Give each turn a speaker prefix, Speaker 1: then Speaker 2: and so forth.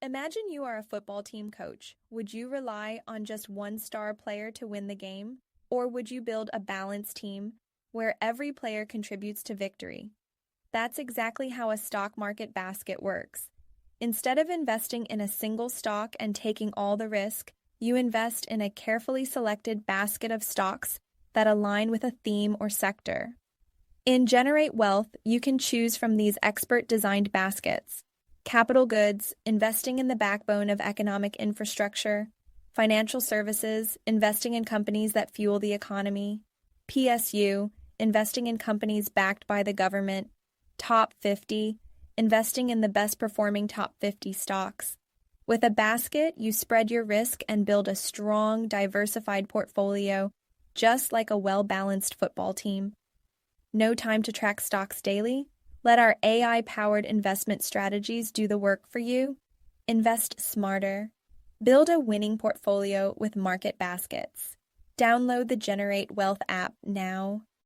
Speaker 1: Imagine you are a football team coach. Would you rely on just one star player to win the game? Or would you build a balanced team where every player contributes to victory? That's exactly how a stock market basket works. Instead of investing in a single stock and taking all the risk, you invest in a carefully selected basket of stocks that align with a theme or sector. In Generate Wealth, you can choose from these expert-designed baskets: capital goods, investing in the backbone of economic infrastructure; financial services, investing in companies that fuel the economy; PSU, investing in companies backed by the government; Top 50, investing in the best-performing top 50 stocks. With a basket, you spread your risk and build a strong, diversified portfolio, just like a well-balanced football team. No time to track stocks daily? Let our AI-powered investment strategies do the work for you. Invest smarter. Build a winning portfolio with market baskets. Download the Generate Wealth app now.